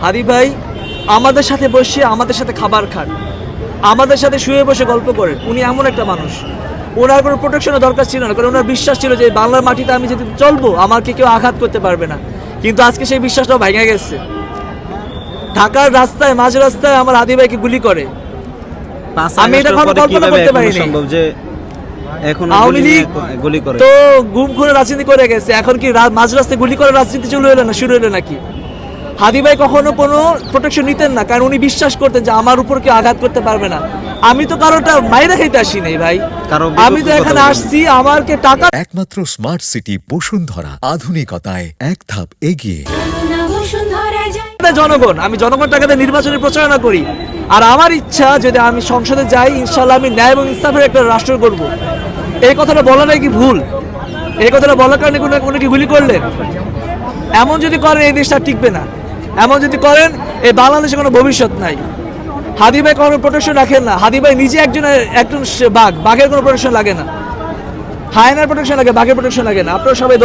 হাদি ভাই আমাদের সাথে বসে আমাদের সাথে খাবার খান, আমাদের সাথে শুয়ে বসে গল্প করেন। উনি এমন একটা মানুষ, ওনার কোনো প্রোটেকশনের দরকার ছিল না, কারণ ওনার বিশ্বাস ছিল যে বাংলার মাটিতে আমি যদি চলবো আমাকে কেউ আঘাত করতে পারবে না। কিন্তু আজকে সেই বিশ্বাসটাও ভেঙে গেছে। ঢাকার রাস্তায়, মাঝ রাস্তায় আমার হাদি ভাইকে গুলি করে। আমি এটা কল্পনা করতে পারিনি। আওয়ামী লীগ তো গুম খুনে রাজনীতি করে গেছে, এখন কি মাঝ রাস্তায় গুলি করে রাজনীতি শুরু হলো নাকি? হাদি ভাই কখনো কোনো প্রোটেকশন নিতেন না, কারণ উনি বিশ্বাস করতেন যে আমার উপর কেউ আঘাত করতে পারবে না। আমি তো কারোটা মাইরা খাইতে আসি নাই ভাই, আমি তো এখানে আসছি আমাকে টাকা। একমাত্র স্মার্ট সিটি বসুন্ধরা, আধুনিকতায় এক ধাপ এগিয়ে। জনগণ, আমি জনগণ টাকাতে নির্বাচনের প্রচারণা করি। আর আমার ইচ্ছা যদি আমি সংসদে যাই, ইনশাল্লাহ আমি ন্যায় এবং ইনসাফের একটা রাষ্ট্র করব। এই কথাটা বলা নাকি ভুল? এই কথাটা বলার কারণে কোনো কি গুলি করলেন? এমন যদি করেন এই দেশটা টিকবে না। এমন যদি করেন এই বাংলাদেশে কোনো ভবিষ্যৎ নাই। হাদি ভাই কোনো প্রোটেকশন রাখেন না। হাদি ভাই নিজে একজন বাঘ, বাঘের কোনো প্রোটেকশন লাগে না। হায়নার প্রোটেকশন লাগে, বাঘের প্রোটেকশন লাগে না। আপনারা সবাই